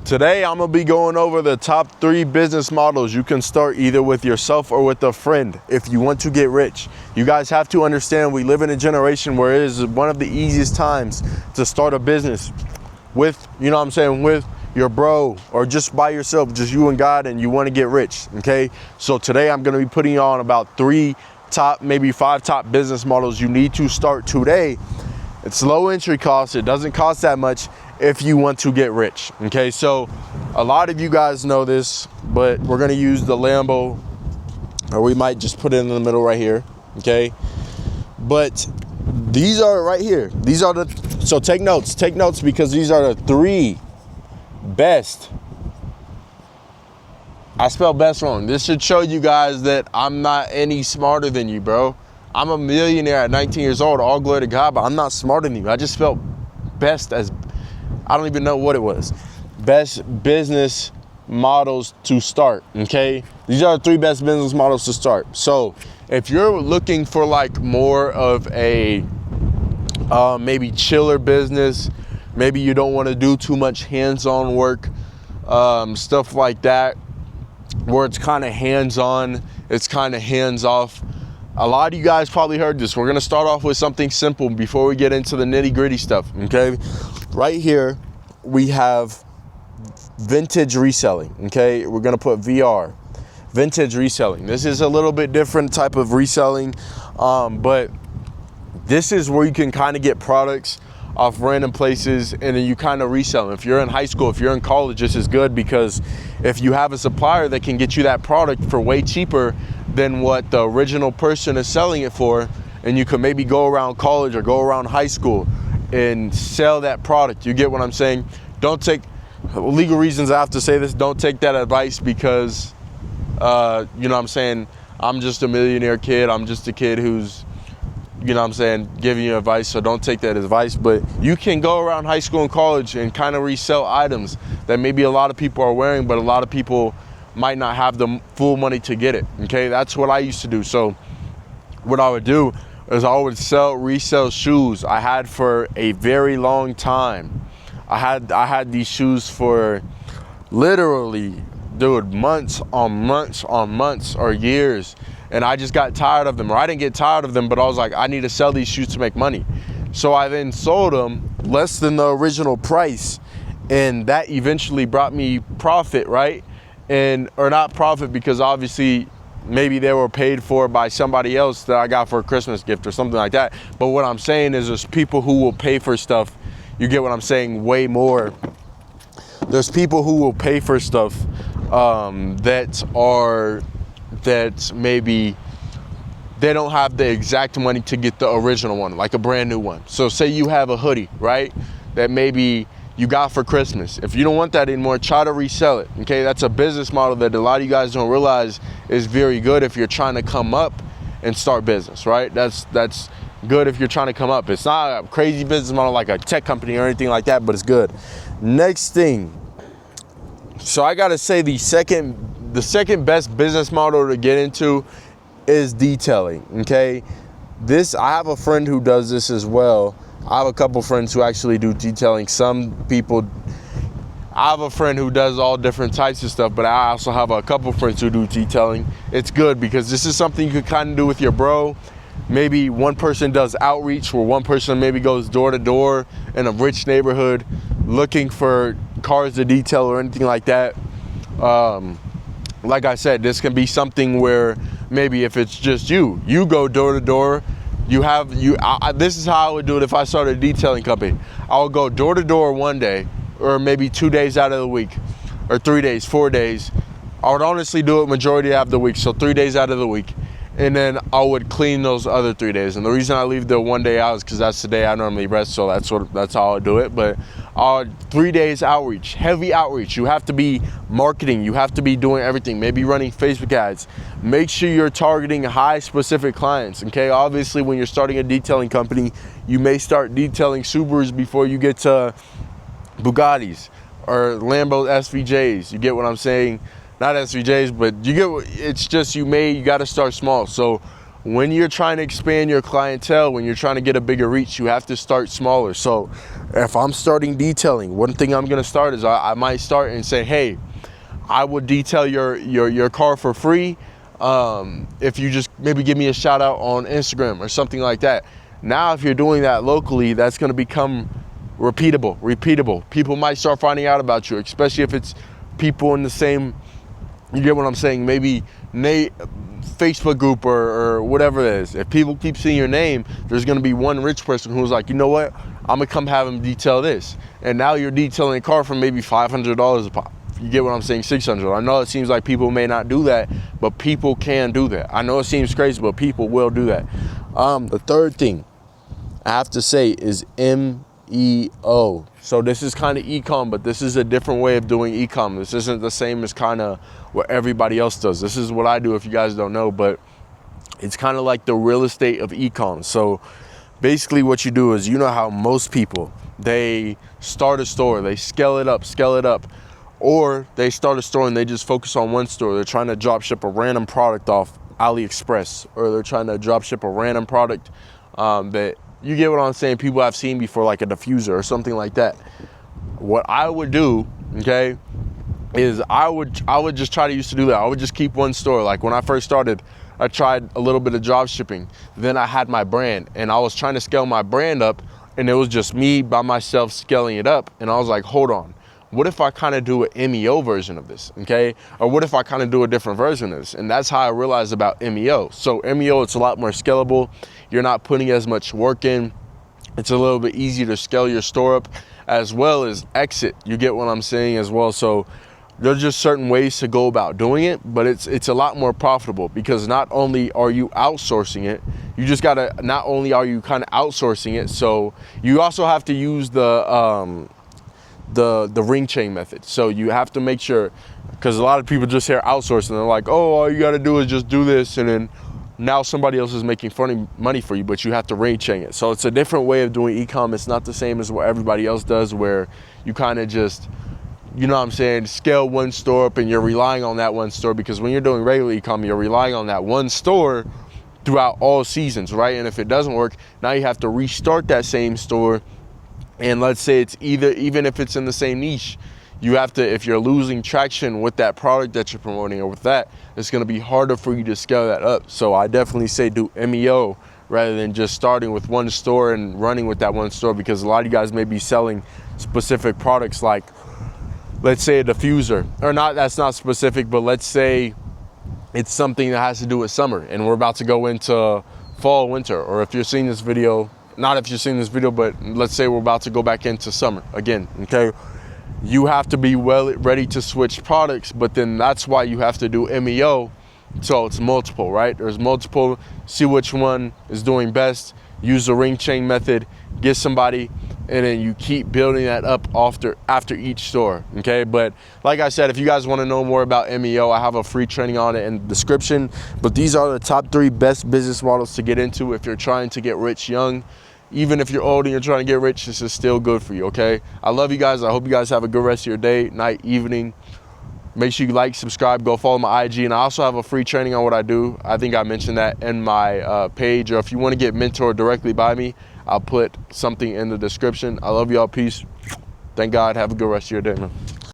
Today, I'm gonna be going over the top 3 business models you can start either with yourself or with a friend if you want to get rich. You guys have to understand we live in a generation where it is one of the easiest times to start a business with, you know what I'm saying, with your bro or just by yourself, just you and God, and you wanna get rich, okay? So today I'm gonna be putting you on about 3 top, maybe 5 top business models you need to start today. It's low entry cost, it doesn't cost that much if you want to get rich, okay? So a lot of you guys know this, but we're gonna use the Lambo, or we might just put it in the middle right here, okay? But these are right here. These are so take notes because these are the 3 best. I spelled best wrong. This should show you guys that I'm not any smarter than you, bro. I'm a millionaire at 19 years old, all glory to God, but I'm not smarter than you. I just spelled best as, I don't even know what it was. Best business models to start, okay? These are the 3 best business models to start. So if you're looking for like more of a maybe chiller business, maybe you don't want to do too much hands-on work, stuff like that, where it's kind of hands-on, it's kind of hands-off. A lot of you guys probably heard this. We're gonna start off with something simple before we get into the nitty-gritty stuff, okay? Right here, we have vintage reselling, okay? We're gonna put VR, vintage reselling. This is a little bit different type of reselling, but this is where you can kind of get products off random places and then you kind of resell them. If you're in high school, if you're in college, this is good because if you have a supplier that can get you that product for way cheaper than what the original person is selling it for, and you can maybe go around college or go around high school and sell that product. You get what I'm saying? Don't take, legal reasons I have to say this, don't take that advice because, you know what I'm saying, I'm just a millionaire kid. I'm just a kid who's, you know what I'm saying, giving you advice, so don't take that advice. But you can go around high school and college and kind of resell items that maybe a lot of people are wearing, but a lot of people might not have the full money to get it, okay? That's what I used to do. So what I would do is I would resell shoes I had for a very long time. I had these shoes for literally, dude, months on months or years. And I just got tired of them, or I didn't get tired of them, but I was like, I need to sell these shoes to make money. So I then sold them less than the original price, and that eventually brought me profit, right? Or not profit, because obviously maybe they were paid for by somebody else that I got for a Christmas gift or something like that. But what I'm saying is there's people who will pay for stuff, you get what I'm saying, way more. There's people who will pay for stuff that maybe they don't have the exact money to get the original one, like a brand new one. So say you have a hoodie, right, that maybe you got for Christmas. If you don't want that anymore, try to resell it, okay? That's a business model that a lot of you guys don't realize is very good if you're trying to come up and start business, right? That's good if you're trying to come up. It's not a crazy business model like a tech company or anything like that, but it's good. Next thing, so I gotta say the second best business model to get into is detailing, okay? I have a friend who does this as well. I have a couple friends who actually do detailing. I have a friend who does all different types of stuff, but I also have a couple friends who do detailing. It's good because this is something you could kind of do with your bro. Maybe one person does outreach where one person maybe goes door to door in a rich neighborhood looking for cars to detail or anything like that. Like I said, this can be something where maybe if it's just you go door to door. This is how I would do it if I started a detailing company. I would go door to door one day, or maybe 2 days out of the week, or 3 days, 4 days. I would honestly do it majority of the week, so 3 days out of the week. And then I would clean those other 3 days. And the reason I leave the 1 day out is because that's the day I normally rest, so that's how I do it. But 3 days outreach, heavy outreach. You have to be marketing. You have to be doing everything. Maybe running Facebook ads. Make sure you're targeting high specific clients, okay? Obviously, when you're starting a detailing company, you may start detailing Subarus before you get to Bugattis or Lambo SVJs. You get what I'm saying? Not SVJs, but you get, it's just you got to start small. So when you're trying to expand your clientele, when you're trying to get a bigger reach, you have to start smaller. So if I'm starting detailing, one thing I'm gonna start is I might start and say, hey, I would detail your car for free if you just maybe give me a shout out on Instagram or something like that. Now, if you're doing that locally, that's gonna become repeatable. People might start finding out about you, especially if it's people in the same, you get what I'm saying, maybe Facebook group or whatever it is. If people keep seeing your name, there's gonna be one rich person who's like, you know what, I'm gonna come have him detail this. And now you're detailing a car for maybe $500 a pop. You get what I'm saying, 600. I know it seems like people may not do that, but people can do that. I know it seems crazy, but people will do that. The third thing I have to say is MEO. So this is kind of e-com, but this is a different way of doing e-com. This isn't the same as kind of what everybody else does. This is what I do if you guys don't know, but it's kind of like the real estate of e-com. So basically what you do is, you know how most people, they start a store, they scale it up, or they start a store and they just focus on one store. They're trying to drop ship a random product off AliExpress, or they're trying to drop ship a random product that, you get what I'm saying, people have seen before, like a diffuser or something like that. What I would do, okay, is I would just try to used to do that. I would just keep one store. Like when I first started, I tried a little bit of drop shipping. Then I had my brand and I was trying to scale my brand up, and it was just me by myself scaling it up. And I was like, hold on, what if I kind of do an MEO version of this, okay? Or what if I kind of do a different version of this? And that's how I realized about MEO. So MEO, it's a lot more scalable. You're not putting as much work in. It's a little bit easier to scale your store up, as well as exit. You get what I'm saying as well. So there's just certain ways to go about doing it, but it's a lot more profitable, because not only are you outsourcing it, you just gotta, not only are you kind of outsourcing it, so you also have to use the ring chain method. So you have to make sure, because a lot of people just hear outsourcing, they're like, oh, all you got to do is just do this, and then now somebody else is making funny money for you, but you have to ring chain it. So it's a different way of doing e-com. It's not the same as what everybody else does, where you kind of just, you know what I'm saying, scale one store up and you're relying on that one store. Because when you're doing regular e-com, you're relying on that one store throughout all seasons, right? And if it doesn't work, now you have to restart that same store. And let's say it's even if it's in the same niche, you have to, if you're losing traction with that product that you're promoting, or with that, it's going to be harder for you to scale that up. So I definitely say do MEO rather than just starting with one store and running with that one store, because a lot of you guys may be selling specific products, like let's say a diffuser, or not, that's not specific, but let's say it's something that has to do with summer and we're about to go into fall, winter. Or if you're seeing this video, not if you're seeing this video, but let's say we're about to go back into summer again, okay? You have to be well ready to switch products, but then that's why you have to do MEO. So it's multiple, right? There's multiple, see which one is doing best, use the ring chain method, get somebody, and then you keep building that up after each store, okay? But like I said, if you guys want to know more about MEO, I have a free training on it in the description. But these are the top 3 best business models to get into if you're trying to get rich young. Even if you're old and you're trying to get rich, this is still good for you, okay? I love you guys. I hope you guys have a good rest of your day, night, evening. Make sure you like, subscribe, go follow my IG. And I also have a free training on what I do. I think I mentioned that in my page. Or if you want to get mentored directly by me, I'll put something in the description. I love y'all. Peace. Thank God. Have a good rest of your day, man.